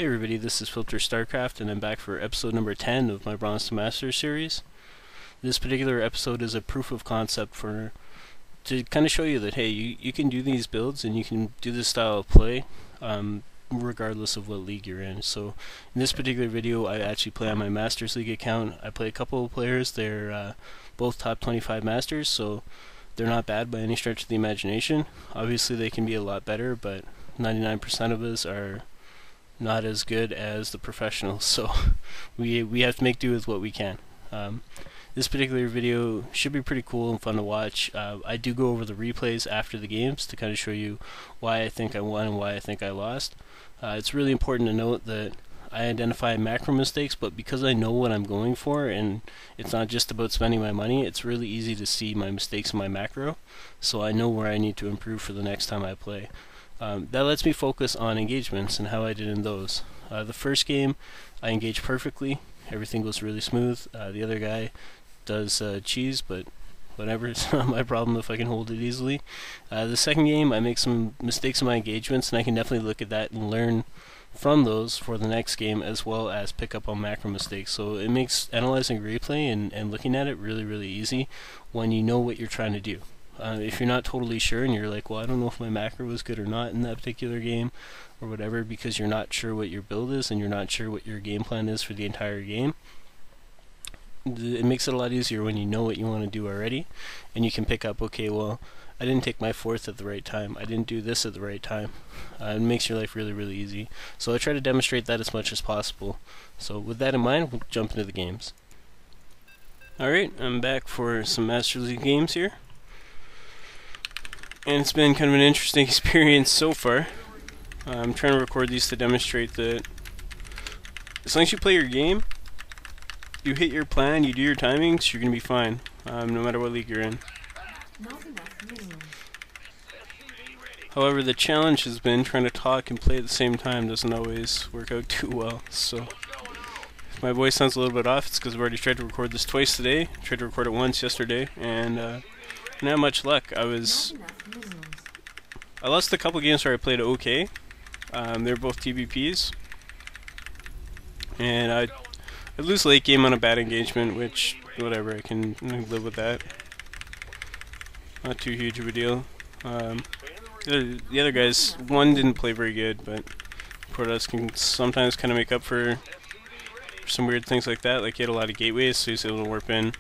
Hey everybody, this is Filter Starcraft and I'm back for episode number 10 of my Bronze to Master series. This particular episode is a proof of concept to kind of show you that hey, you can do these builds and you can do this style of play regardless of what league you're in. So in this particular video I actually play on my Masters League account. I play a couple of players, they're both top 25 Masters, so they're not bad by any stretch of the imagination. Obviously they can be a lot better, but 99% of us are not as good as the professionals, so we have to make do with what we can. This particular video should be pretty cool and fun to watch. I do go over the replays after the games to kind of show you why I think I won and why I think I lost. It's really important to note that I identify macro mistakes, but because I know what I'm going for and it's not just about spending my money, it's really easy to see my mistakes in my macro, so I know where I need to improve for the next time I play. That lets me focus on engagements and how I did in those. The first game I engaged perfectly, everything goes really smooth. The other guy does cheese, but whatever, it's not my problem if I can hold it easily. The second game I make some mistakes in my engagements, and I can definitely look at that and learn from those for the next game, as well as pick up on macro mistakes. So it makes analyzing replay and looking at it really easy when you know what you're trying to do. If you're not totally sure and you're like, well, I don't know if my macro was good or not in that particular game or whatever, because you're not sure what your build is and you're not sure what your game plan is for the entire game, it makes it a lot easier when you know what you want to do already and you can pick up, okay, well, I didn't take my fourth at the right time, I didn't do this at the right time. It makes your life really easy. So I try to demonstrate that as much as possible. So with that in mind, we'll jump into the games. Alright, I'm back for some Master League games here. And it's been kind of an interesting experience so far. I'm trying to record these to demonstrate that as long as you play your game, you hit your plan, you do your timings, you're going to be fine, no matter what league you're in. However, the challenge has been trying to talk and play at the same time doesn't always work out too well. So if my voice sounds a little bit off, it's because I've already tried to record this twice today. I tried to record it once yesterday, and not much luck. I lost a couple games where I played okay. They were both TBPs, and I lose late game on a bad engagement, which whatever, I can live with that. Not too huge of a deal. The other guys, one didn't play very good, but Protoss can sometimes kind of make up for some weird things like that. Like he had a lot of gateways, so he's able to warp in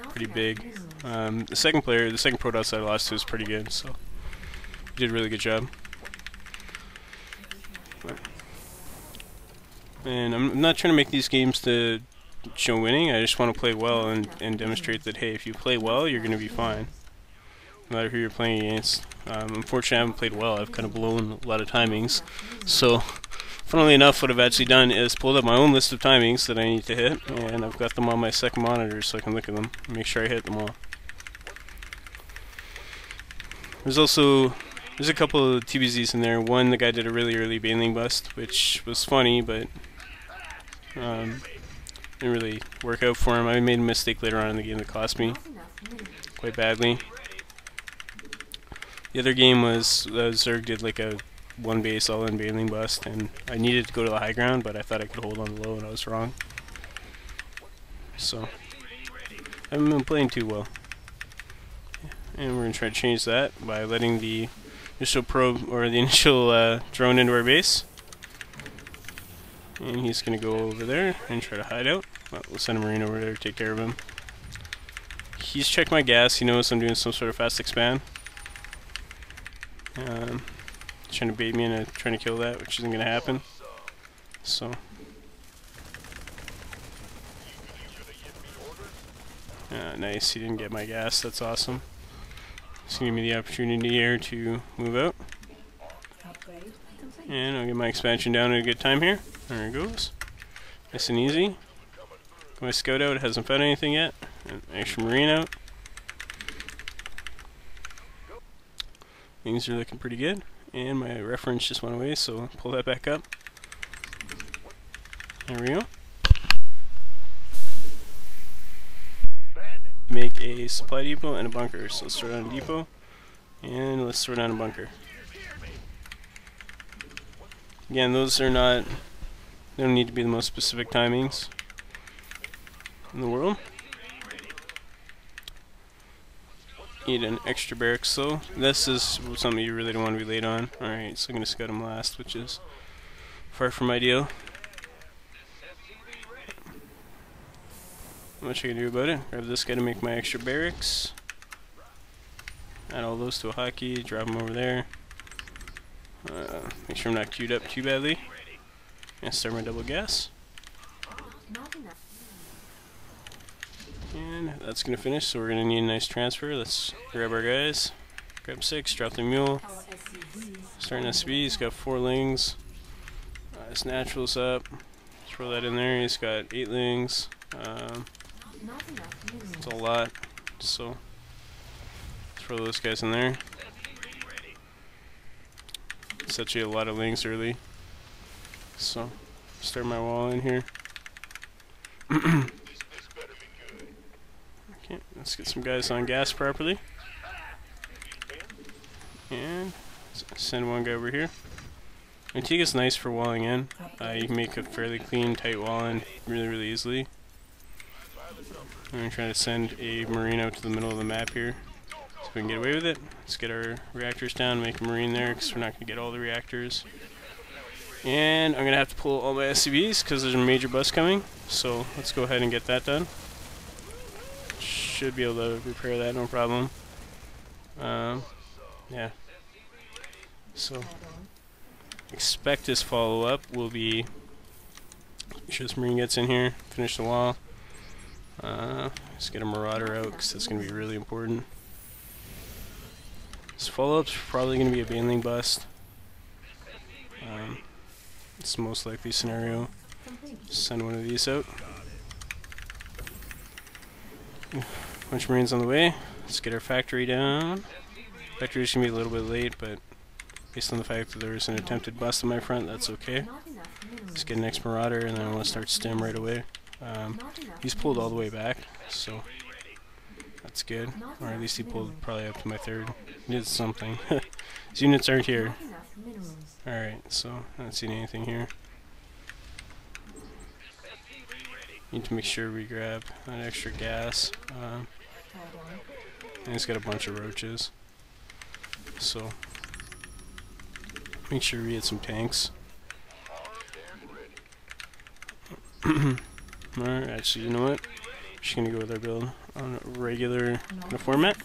pretty big. The second Protoss I lost to was pretty good, so he did a really good job. And I'm not trying to make these games to show winning, I just want to play well and demonstrate that hey, if you play well, you're going to be fine, no matter who you're playing against. Unfortunately I haven't played well, I've kind of blown a lot of timings, so funnily enough what I've actually done is pulled up my own list of timings that I need to hit, and I've got them on my second monitor so I can look at them and make sure I hit them all. There's a couple of TBZs in there. One, the guy did a really early baneling bust, which was funny, but didn't really work out for him. I made a mistake later on in the game that cost me quite badly. The other game was Zerg did like a one base all-in baneling bust, and I needed to go to the high ground, but I thought I could hold on the low, and I was wrong. So I haven't been playing too well. And we're going to try to change that by letting the initial probe, or the initial drone into our base. And he's going to go over there and try to hide out. Well, we'll send a Marine over there to take care of him. He's checked my gas, he knows I'm doing some sort of fast expand. Trying to bait me into trying to kill that, which isn't going to happen. So nice, he didn't get my gas, that's awesome. It's going to give me the opportunity here to move out. And I'll get my expansion down at a good time here. There it goes. Nice and easy. Got my scout out, it hasn't found anything yet. And extra Marine out. Things are looking pretty good. And my reference just went away, so I'll pull that back up. There we go. Make a supply depot and a bunker. So let's throw down a depot and let's throw down a bunker. Again, those are not They don't need to be the most specific timings in the world. Need an extra barracks though. This is something you really don't want to be late on. Alright, so I'm going to scout him last, which is far from ideal. Not much I can do about it. Grab this guy to make my extra barracks. Add all those to a hotkey, drop them over there. Make sure I'm not queued up too badly. And start my double gas. And that's going to finish, so we're going to need a nice transfer. Let's grab our guys. Grab 6, drop the mule. Starting SB, he's got 4 lings. His natural's up. Throw that in there, he's got 8 lings. It's a lot, so throw those guys in there. It's actually a lot of lings early. So, start my wall in here. Okay, let's get some guys on gas properly. And send one guy over here. Antigua's nice for walling in. You can make a fairly clean, tight wall in really easily. I'm going to try to send a marine out to the middle of the map here. So we can get away with it. Let's get our reactors down, make a marine there, because we're not going to get all the reactors. And I'm going to have to pull all my SCVs, because there's a major bus coming. So let's go ahead and get that done. Should be able to repair that, no problem. Yeah. So, expect this follow-up will be, make sure this marine gets in here, finish the wall. Just get a marauder out, because that's going to be really important. This follow-up's probably going to be a baneling bust. It's the most likely scenario. Send one of these out. Bunch of marines on the way. Let's get our factory down. Factory's going to be a little bit late, but based on the fact that there's an attempted bust on my front, that's okay. Let's get an next marauder, and then I want to start stem right away. He's pulled all the way back, so that's good. Or at least he pulled probably up to my third. He did something. His units aren't here. Alright, so I don't see anything here. Need to make sure we grab an extra gas. And he's got a bunch of roaches. So make sure we get some tanks. Alright, actually, you know what? I'm just gonna go with our build on a regular format.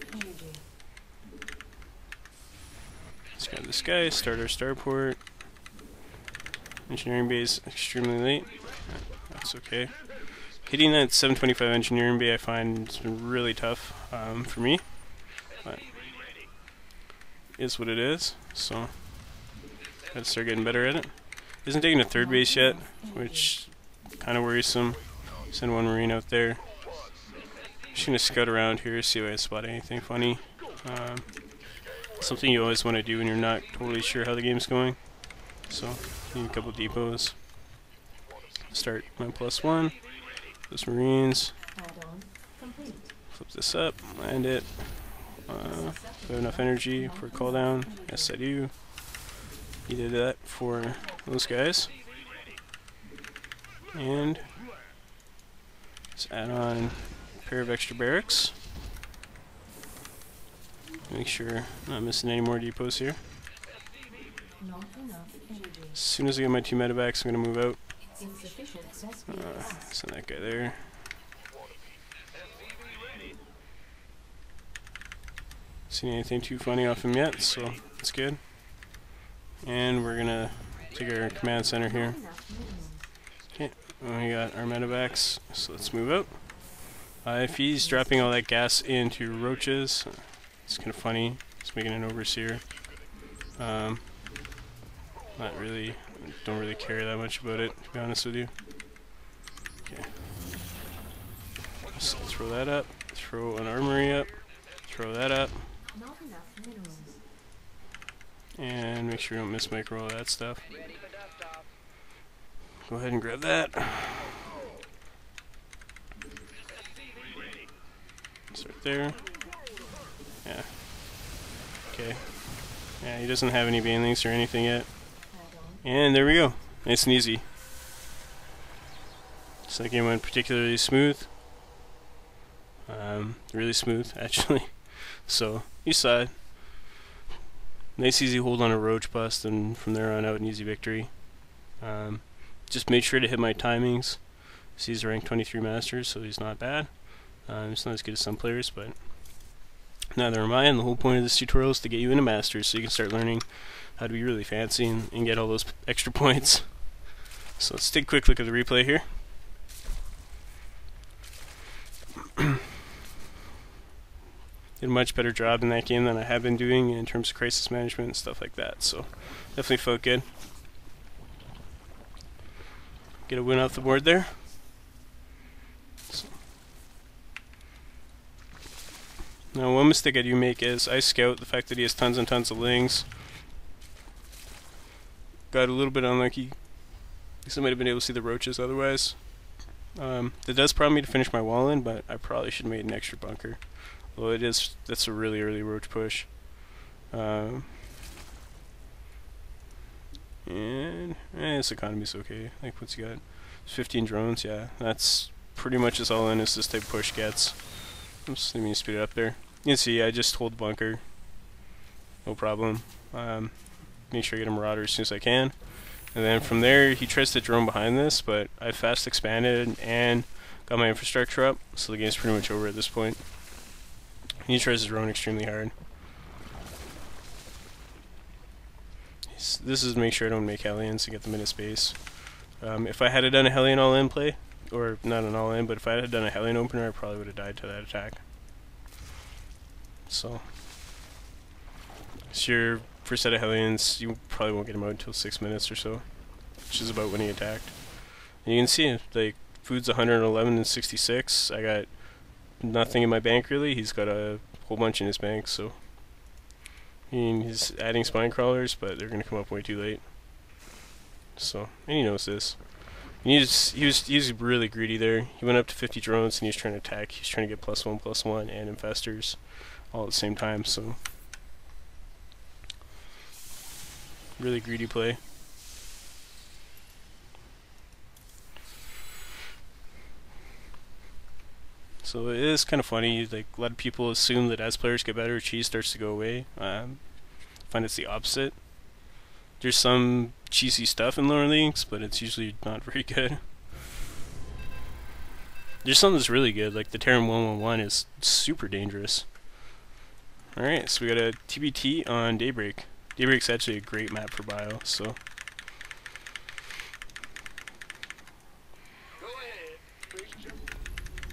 Let's grab this guy, start our starport. Engineering bay is extremely late. That's okay. Hitting that 725 engineering bay I find has been really tough for me. But it is what it is, so gotta start getting better at it. Isn't taking a third base yet, which kind of worrisome. Send one marine out there. Just gonna scout around here, see if I spot anything funny. Something you always want to do when you're not totally sure how the game's going. So, need a couple depots. Start my +1. Those marines. Flip this up, land it. Do I have enough energy for a call down? Yes, I do. Needed that for those guys. And let's add on a pair of extra barracks. Make sure I'm not missing any more depots here. As soon as I get my 2 medevacs, I'm going to move out. Send that guy there. Seen anything too funny off him yet, so that's good. And we're going to take our command center here. Okay, we got our medevacs, so let's move out. If he's dropping all that gas into roaches, it's kind of funny. He's making an overseer. Not really, don't really care that much about it, to be honest with you. Okay. So throw that up, throw an armory up, throw that up. And make sure you don't miss micro all that stuff. Go ahead and grab that. Start there. Yeah. Okay. Yeah, he doesn't have any banelings or anything yet. And there we go. Nice and easy. So that game went particularly smooth. Really smooth, actually. So, you saw it. Nice easy hold on a roach bust, and from there on out an easy victory. Just made sure to hit my timings. So he's ranked 23 Masters, so he's not bad. He's not as good as some players, but neither am I, and the whole point of this tutorial is to get you into Masters so you can start learning how to be really fancy and get all those extra points. So let's take a quick look at the replay here. Did a much better job in that game than I have been doing in terms of crisis management and stuff like that, so definitely felt good. Get a win off the board there. So. Now one mistake I do make is I scout the fact that he has tons and tons of lings. Got a little bit unlucky. I might have been able to see the roaches otherwise. That does prompt me to finish my wall in, but I probably should have made an extra bunker. Well, that's a really early roach push. And his economy's okay. Like, what's he got? 15 drones, yeah. That's pretty much as all in as this type of push gets. Oops, let me speed it up there. You can see I just hold the bunker. No problem. Make sure I get a marauder as soon as I can. And then from there, he tries to drone behind this, but I fast expanded and got my infrastructure up, so the game's pretty much over at this point. He tries to drone extremely hard. This is to make sure I don't make Hellions and get them into space. If I had done a Hellion all-in play, or not an all-in, but if I had done a Hellion opener, I probably would have died to that attack. So your first set of Hellions, you probably won't get him out until 6 minutes or so, which is about when he attacked. And you can see, like, food's 111 and 66. I got nothing in my bank really. He's got a whole bunch in his bank, so I mean, he's adding spine crawlers, but they're gonna come up way too late. So, and he knows this. And he was really greedy there. He went up to 50 drones and he was trying to attack. He's trying to get +1/+1 and infestors all at the same time. So, really greedy play. So it is kind of funny, like a lot of people assume that as players get better, cheese starts to go away. I find it's the opposite. There's some cheesy stuff in lower leagues, but it's usually not very good. There's something that's really good, like the Terran 111 is super dangerous. Alright, so we got a TBT on Daybreak. Daybreak's actually a great map for bio, so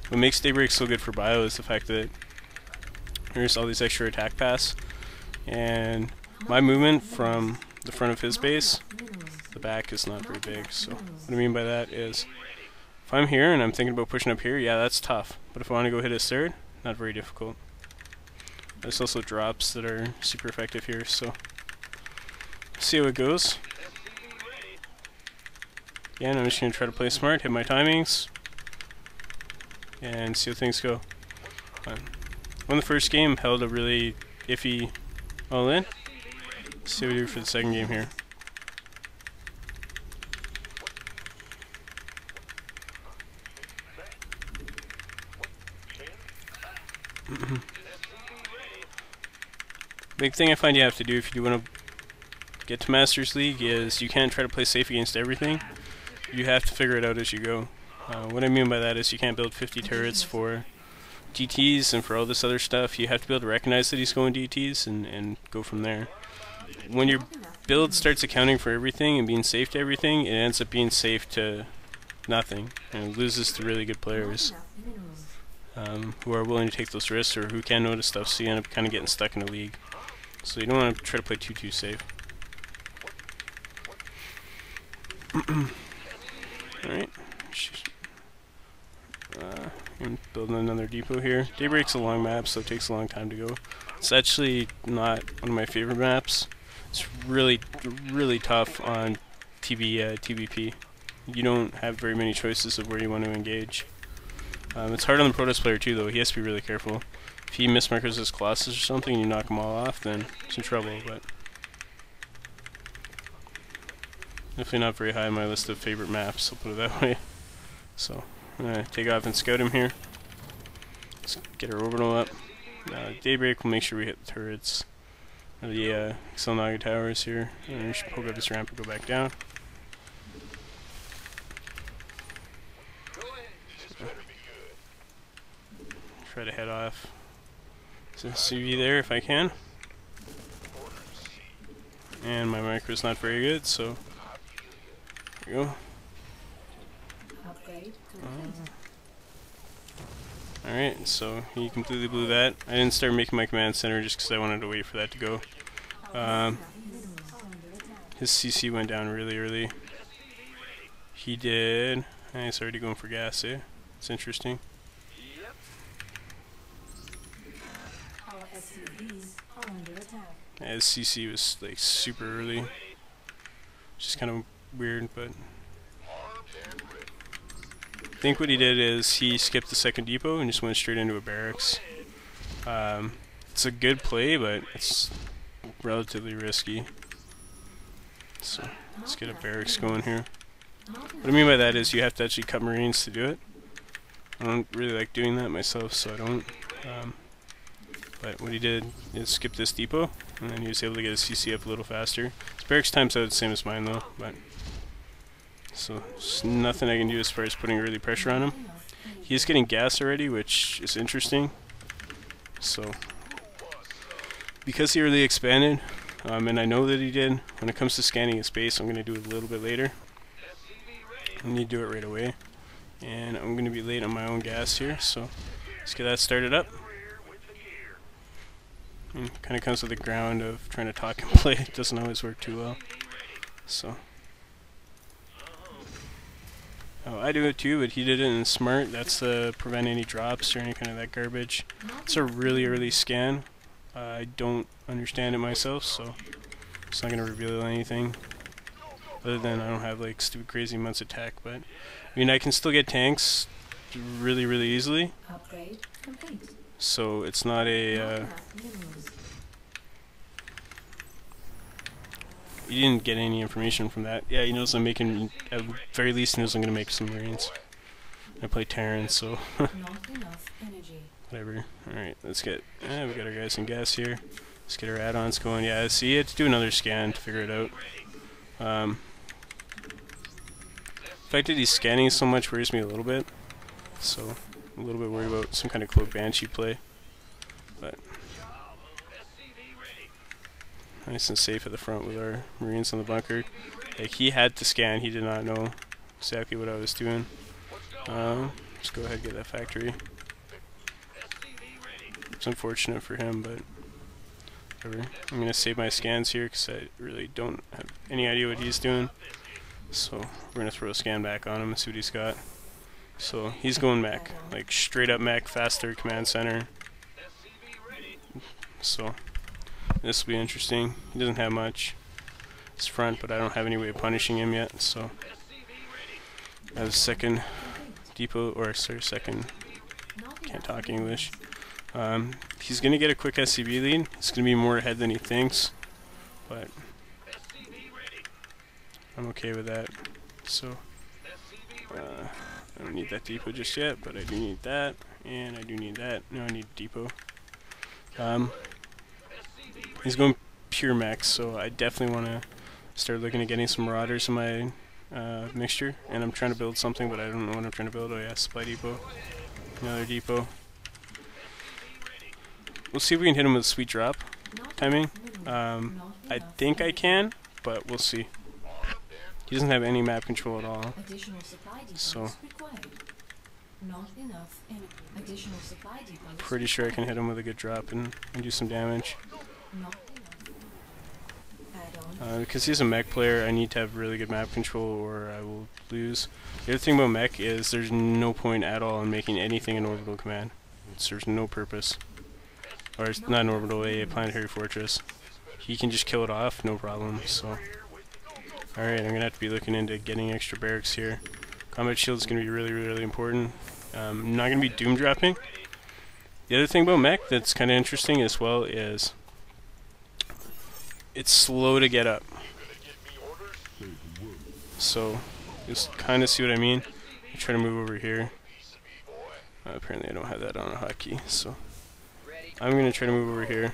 what makes Daybreak so good for bio is the fact that there's all these extra attack paths, and my movement from the front of his base, the back is not very big. So what I mean by that is, if I'm here and I'm thinking about pushing up here, yeah, that's tough. But if I want to go hit his third, not very difficult. There's also drops that are super effective here, so see how it goes. Again, I'm just going to try to play smart, hit my timings, and see how things go. Won the first game, held a really iffy all-in. See what we do for the second game here. Big thing I find you have to do if you do want to get to Masters League is you can't try to play safe against everything. You have to figure it out as you go. What I mean by that is you can't build 50 turrets for DTs and for all this other stuff. You have to be able to recognize that he's going DTs and go from there. When your build starts accounting for everything and being safe to everything, it ends up being safe to nothing, and it loses to really good players who are willing to take those risks or who can notice stuff, so you end up kind of getting stuck in a league. So you don't want to try to play too safe. Alright. I'm building another depot here. Daybreak's a long map, so it takes a long time to go. It's actually not one of my favorite maps. It's really tough on TBP. You don't have very many choices of where you want to engage. It's hard on the Protoss player too, though. He has to be really careful. If he mismarkers his Colossus or something and you knock them all off, then it's in trouble, but definitely not very high on my list of favorite maps, I'll put it that way. So I'm gonna take off and scout him here. Let's get our orbital up. Daybreak will make sure we hit the turrets. The Xel'Naga towers here. And we should poke up this ramp and go back down. Try to head off. So CV there if I can. And my micro's not very good, so there we go. Alright, so he completely blew that. I didn't start making my command center just because I wanted to wait for that to go. His CC went down really early. He did. He's already going for gas, eh? It's interesting. His CC was like super early. Just kind of weird, but I think what he did is he skipped the second depot and just went straight into a barracks. It's a good play, but it's relatively risky. So let's get a barracks going here. What I mean by that is you have to actually cut Marines to do it. I don't really like doing that myself, so I don't. But what he did is skip this depot, and then he was able to get his CC up a little faster. His barracks time's out the same as mine though, but so there's nothing I can do as far as putting early pressure on him. He's getting gas already, which is interesting. So because he early expanded, and I know that he did, when it comes to scanning his base, I'm going to do it a little bit later. I need to do it right away. And I'm going to be late on my own gas here, so let's get that started up. Kind of comes with the ground of trying to talk and play. It doesn't always work too well. So, oh, I do it too, but he did it in smart. That's to prevent any drops or any kind of that garbage. It's a really early scan. I don't understand it myself, so it's not going to reveal anything. Other than I don't have like stupid crazy amounts of tech, but I mean I can still get tanks really easily. Upgrade complete. So it's not a you didn't get any information from that. Yeah, he knows I'm making, at very least he knows I'm going to make some Marines. I play Terran, so Not enough energy. Whatever. Alright, let's get, we got our guys in gas here. Let's get our add-ons going. Yeah, see, you had to do another scan to figure it out. The fact that he's scanning so much worries me a little bit. So, I'm a little bit worried about some kind of Cloak Banshee play. But nice and safe at the front with our Marines on the bunker. Like, he had to scan, he did not know exactly what I was doing. Let's go ahead and get that factory. It's unfortunate for him, but whatever. I'm going to save my scans here because I really don't have any idea what he's doing. So we're going to throw a scan back on him and see what he's got. So he's going mech, like straight up mech, faster command center. So this will be interesting. He doesn't have much. His front, but I don't have any way of punishing him yet. So I have a second depot, or sorry, second. Can't talk English. He's gonna get a quick SCV lead. It's gonna be more ahead than he thinks, but I'm okay with that. So I don't need that depot just yet, but I do need that, and I do need that. No, I need a depot. He's going pure mech, so I definitely want to start looking at getting some marauders in my mixture. And I'm trying to build something, but I don't know what I'm trying to build. Oh yeah, supply depot, another depot. We'll see if we can hit him with a sweet drop timing. I think I can, but we'll see. He doesn't have any map control at all. So pretty sure I can hit him with a good drop and do some damage. Because he's a mech player, I need to have really good map control or I will lose. The other thing about mech is there's no point at all in making anything an orbital command. There's no purpose. Or it's not an orbital, a planetary fortress. He can just kill it off, no problem. So, alright, I'm gonna have to be looking into getting extra barracks here. Combat shield is gonna be really important. I'm not gonna be doom dropping. The other thing about mech that's kind of interesting as well is it's slow to get up. So, just kind of see what I mean. I try to move over here. Apparently I don't have that on a hotkey, so I'm gonna try to move over here.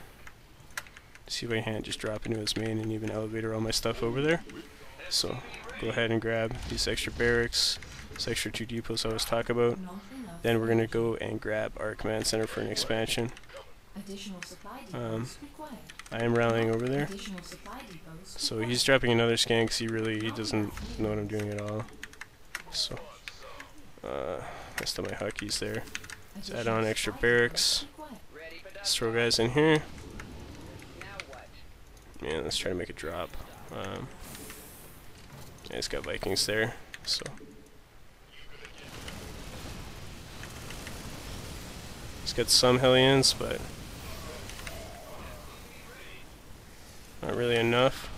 See if I can't just drop into his main and even elevator all my stuff over there. So go ahead and grab these extra barracks, this extra 2 depots I was talking about. Then we're gonna go and grab our command center for an expansion. I am rallying over there. So he's dropping another scan because he doesn't know what I'm doing at all. So rest of my hotkeys there. Let's add on extra barracks. Let's throw guys in here. Yeah, let's try to make a drop. Yeah, he's got Vikings there, so he's got some Hellions, but not really enough.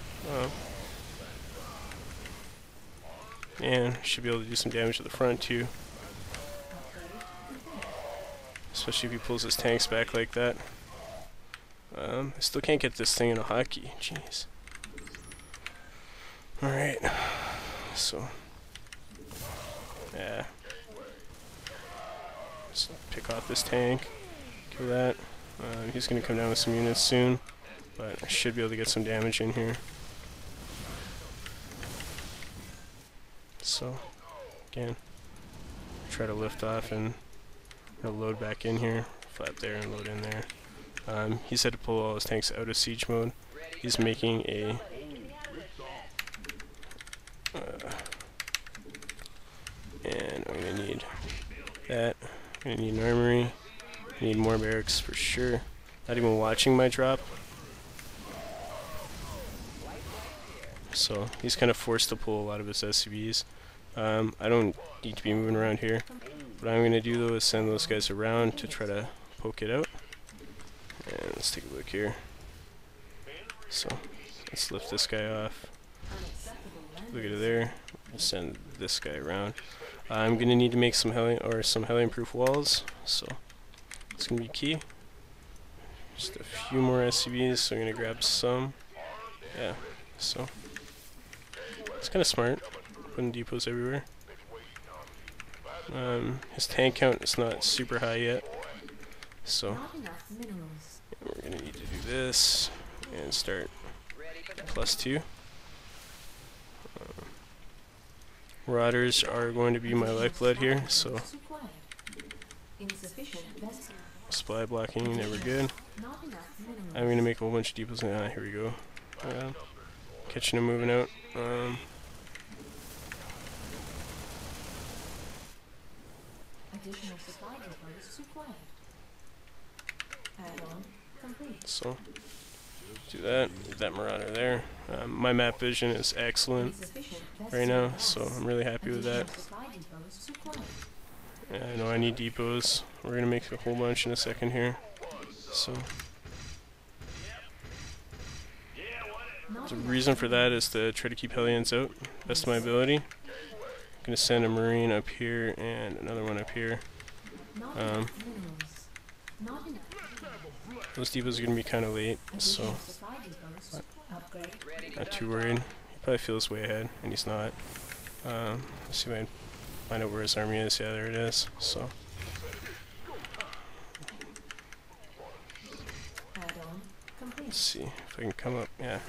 And should be able to do some damage to the front too, especially if he pulls his tanks back like that. I still can't get this thing in a hotkey. Jeez. Alright. So, yeah. Just pick off this tank. Kill that. He's going to come down with some units soon, but I should be able to get some damage in here. So, again, try to lift off and load back in here. Flat there and load in there. He's had to pull all his tanks out of siege mode. He's making a and I'm gonna need that. I'm gonna need an armory. I need more barracks for sure. Not even watching my drop. So he's kind of forced to pull a lot of his SCVs. I don't need to be moving around here. What I'm gonna do though is send those guys around to try to poke it out. And let's take a look here. So let's lift this guy off. Look at it there. Send this guy around. I'm gonna need to make some Hellion-proof walls, so it's gonna be key. Just a few more SCVs, so I'm gonna grab some. Yeah, so it's kind of smart putting depots everywhere. His tank count is not super high yet, so we're gonna need to do this and start +2. Marauders are going to be my lifeblood here, so supply blocking, never good. I'm going to make a whole bunch of depots. Here we go. Catching them moving out. So do that. Get that Marauder there. My map vision is excellent right now, so I'm really happy with that. Yeah, I know I need depots. We're gonna make a whole bunch in a second here. So the reason for that is to try to keep Hellions out, best of my ability. I'm gonna send a Marine up here and another one up here. Those depots are gonna be kind of late, so not too worried. He probably feels way ahead, and he's not. Let's see if I can find out where his army is. Yeah, there it is. So let's see if I can come up. Yeah.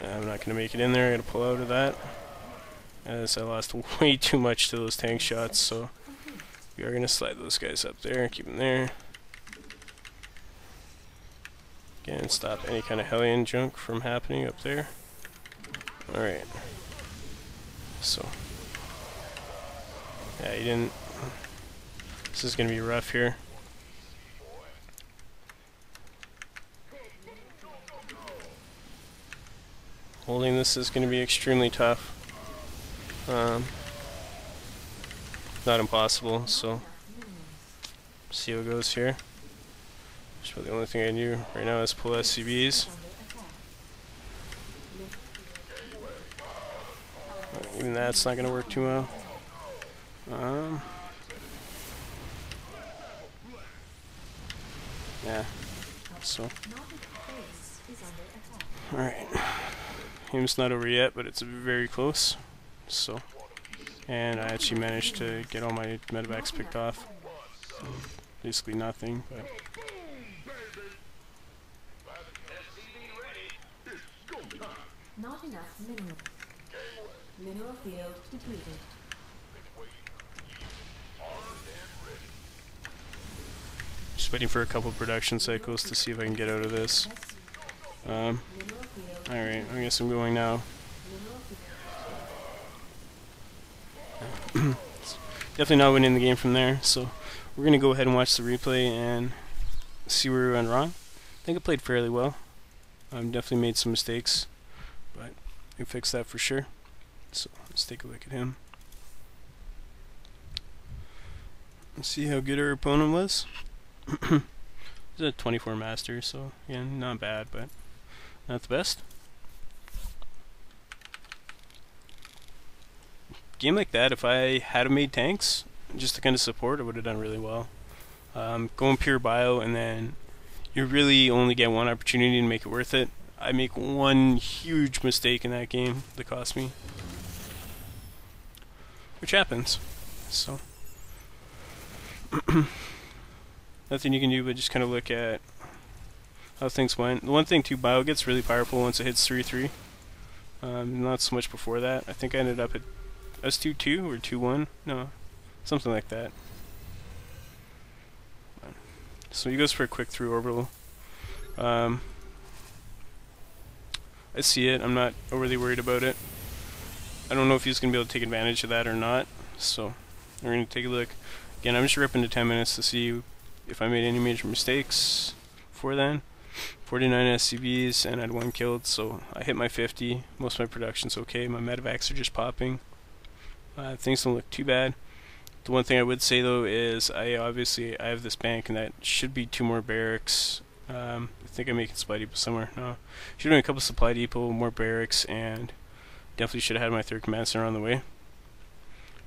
I'm not gonna make it in there. I gotta pull out of that, as I lost way too much to those tank shots. So we are gonna slide those guys up there, keep them there. Again, stop any kind of Hellion junk from happening up there. Alright. So yeah, he didn't. This is gonna be rough here. Holding this is gonna be extremely tough. Not impossible, so see how it goes here. So the only thing I do right now is pull SCVs. Even that's not going to work too well. Yeah, so alright. Game's not over yet, but it's very close. So and I actually managed to get all my medevacs picked off. So basically nothing, but Not enough mineral. Mineral field depleted. just waiting for a couple production cycles to see if I can get out of this. Alright, I guess I'm going now. Definitely not winning the game from there, so we're going to go ahead and watch the replay and see where we went wrong. I think I played fairly well. Definitely made some mistakes, but we fixed that for sure. So let's take a look at him. Let's see how good our opponent was. He's a 24 master, so again, not bad, but not the best. Game like that, if I had made tanks just to kind of support, I would have done really well. Going pure bio, and then you really only get one opportunity to make it worth it. I make one huge mistake in that game that cost me, which happens. So nothing you can do but just kind of look at how things went. The one thing too, bio gets really powerful once it hits 3-3. Not so much before that. I think I ended up at S2-2 or 2-1. No, something like that. So he goes for a quick through orbital. I see it. I'm not overly worried about it. I don't know if he's going to be able to take advantage of that or not. So we're going to take a look. Again, I'm just ripping to 10 minutes to see if I made any major mistakes before then. 49 SCVs and I had 1 killed, so I hit my 50. Most of my production's okay. My medevacs are just popping. Things don't look too bad. The one thing I would say though is I have this bank, and that should be 2 more barracks. I think I'm making supply depot somewhere. No, should have a couple supply depot, more barracks, and definitely should have had my 3rd command center on the way.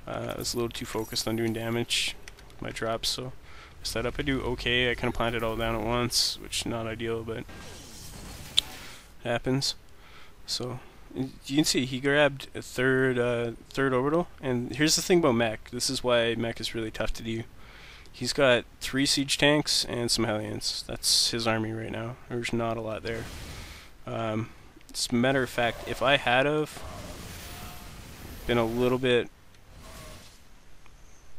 I was a little too focused on doing damage with my drops, so setup I do okay. I kind of planted it all down at once, which is not ideal, but it happens. So you can see he grabbed a third orbital, and here's the thing about mech. This is why mech is really tough to do. He's got 3 siege tanks and some Hellions. That's his army right now. There's not a lot there. As a matter of fact, if I had have been a little bit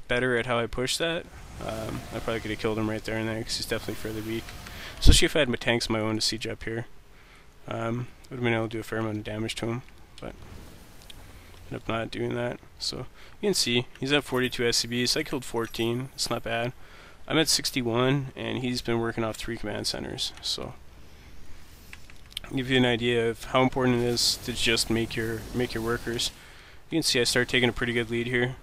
better at how I pushed that, I probably could have killed him right there and there, because he's definitely fairly weak. Especially if I had my tanks of my own to siege up here. Would have been able to do a fair amount of damage to him, but ended up not doing that. So you can see he's at 42 SCBs. I killed 14. It's not bad. I'm at 61, and he's been working off 3 command centers. So I'll give you an idea of how important it is to just make your workers. You can see I start taking a pretty good lead here.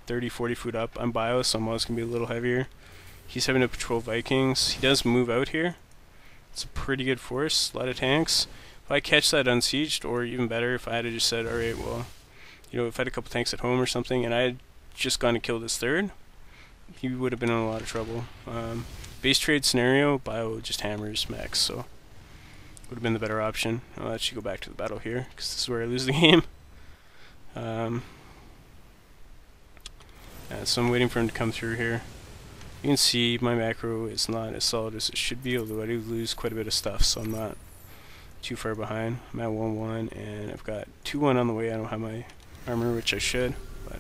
30-40 foot up. I'm bio, so I'm always going to be a little heavier. He's having to patrol Vikings. He does move out here. It's a pretty good force, a lot of tanks. If I catch that unsieged, or even better, if I had just said, alright, well, you know, if I had a couple tanks at home or something, and I had just gone to kill this 3rd, he would have been in a lot of trouble. Base trade scenario, bio just hammers mechs, so would have been the better option. I'll actually go back to the battle here, because this is where I lose the game. Yeah, so I'm waiting for him to come through here. You can see my macro is not as solid as it should be, although I do lose quite a bit of stuff, so I'm not too far behind. I'm at 1-1, and I've got 2-1 on the way. I don't have my armor, which I should, but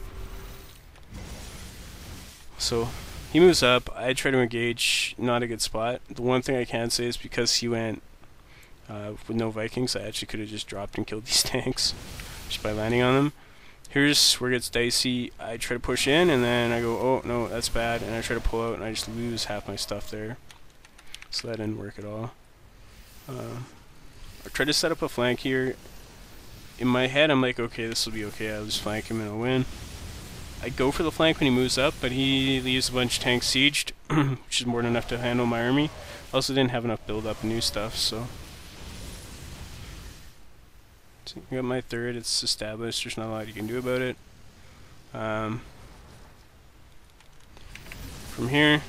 so he moves up. I try to engage, not a good spot. The one thing I can say is because he went with no Vikings, I actually could have just dropped and killed these tanks just by landing on them. Here's where it gets dicey. I try to push in, and then I go, oh no, that's bad, and I try to pull out, and I just lose half my stuff there. So that didn't work at all. I tried to set up a flank here. In my head, I'm like, okay, this will be okay. I'll just flank him and I'll win. I go for the flank when he moves up, but he leaves a bunch of tanks sieged, which is more than enough to handle my army. Also didn't have enough build up and new stuff, so I got my 3rd, it's established, there's not a lot you can do about it. From here,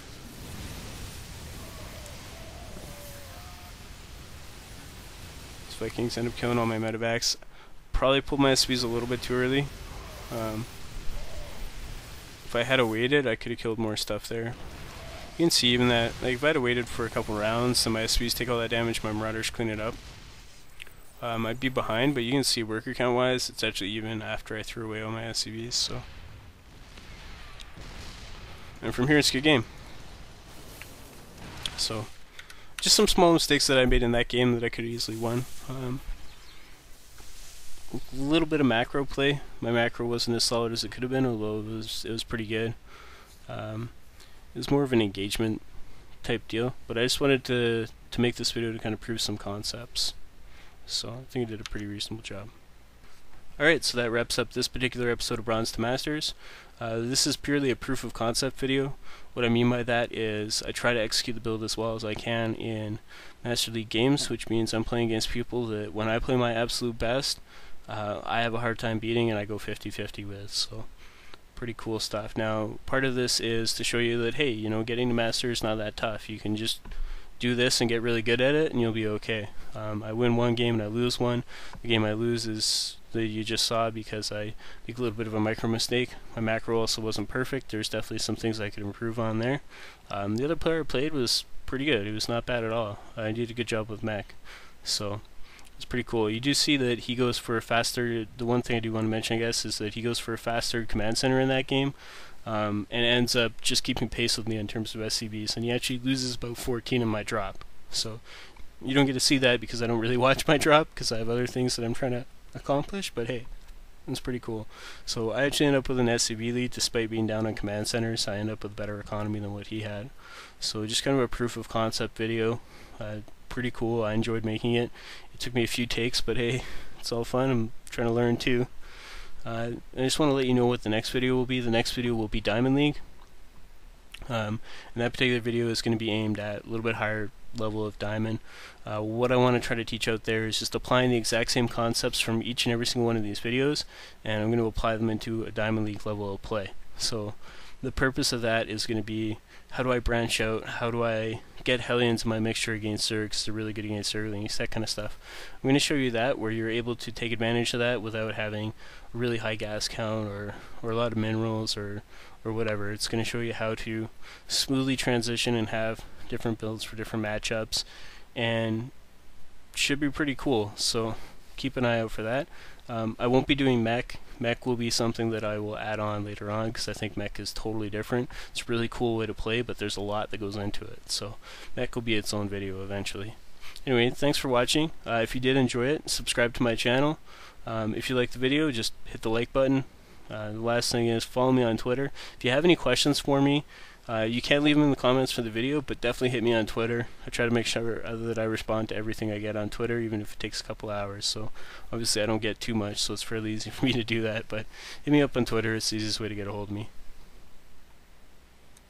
these Vikings end up killing all my medevacs. Probably pulled my SPs a little bit too early. if I had waited, I could have killed more stuff there. You can see even that, like, if I had waited for a couple rounds and my SCVs take all that damage, my Marauders clean it up, I'd be behind, but you can see worker count wise, it's actually even after I threw away all my SCVs, so. And from here, it's a good game. So, just some small mistakes that I made in that game that I could have easily won. A little bit of macro play. My macro wasn't as solid as it could have been, although it was pretty good. It was more of an engagement type deal, but I just wanted to make this video to kind of prove some concepts. So I think I did a pretty reasonable job. Alright, so that wraps up this particular episode of Bronze to Masters. This is purely a proof of concept video. What I mean by that is I try to execute the build as well as I can in Master League games, which means I'm playing against people that when I play my absolute best, I have a hard time beating and I go 50-50 with. So pretty cool stuff. Now, part of this is to show you that, hey, you know, getting to Master is not that tough. You can just do this and get really good at it and you'll be okay. I win one game and I lose one. The game I lose is that you just saw because I make a little bit of a micro mistake. My macro also wasn't perfect. There's definitely some things I could improve on there. The other player I played was pretty good. He was not bad at all. I did a good job with mech. So it's pretty cool. You do see that he goes for a faster, the one thing I do want to mention, I guess, is that he goes for a faster command center in that game, and ends up just keeping pace with me in terms of SCVs, and he actually loses about 14 in my drop. So you don't get to see that because I don't really watch my drop, because I have other things that I'm trying to accomplish, but hey, it's pretty cool. So I actually end up with an SCV lead despite being down on command centers. I end up with better economy than what he had. So just kind of a proof of concept video. Pretty cool. I enjoyed making it. It took me a few takes, but hey, it's all fun. I'm trying to learn too. I just want to let you know what the next video will be. The next video will be Diamond League. And that particular video is going to be aimed at a little bit higher level of Diamond. What I want to try to teach out there is just applying the exact same concepts from each and every single one of these videos, and I'm going to apply them into a Diamond League level of play. So the purpose of that is going to be, how do I branch out, how do I get Hellions in my mixture against Zergs to really good against Zerglings, that kind of stuff. I'm going to show you that, where you're able to take advantage of that without having a really high gas count or a lot of minerals or whatever. It's going to show you how to smoothly transition and have different builds for different matchups, and should be pretty cool. So keep an eye out for that. I won't be doing mech. Mech will be something that I will add on later on, because I think mech is totally different. It's a really cool way to play, but there's a lot that goes into it. So mech will be its own video eventually. Anyway, thanks for watching. If you did enjoy it, subscribe to my channel. If you liked the video, just hit the like button. The last thing is, follow me on Twitter. If you have any questions for me, you can leave them in the comments for the video, but definitely hit me on Twitter. I try to make sure that I respond to everything I get on Twitter, even if it takes a couple hours. So obviously I don't get too much, so it's fairly easy for me to do that, but hit me up on Twitter. It's the easiest way to get a hold of me.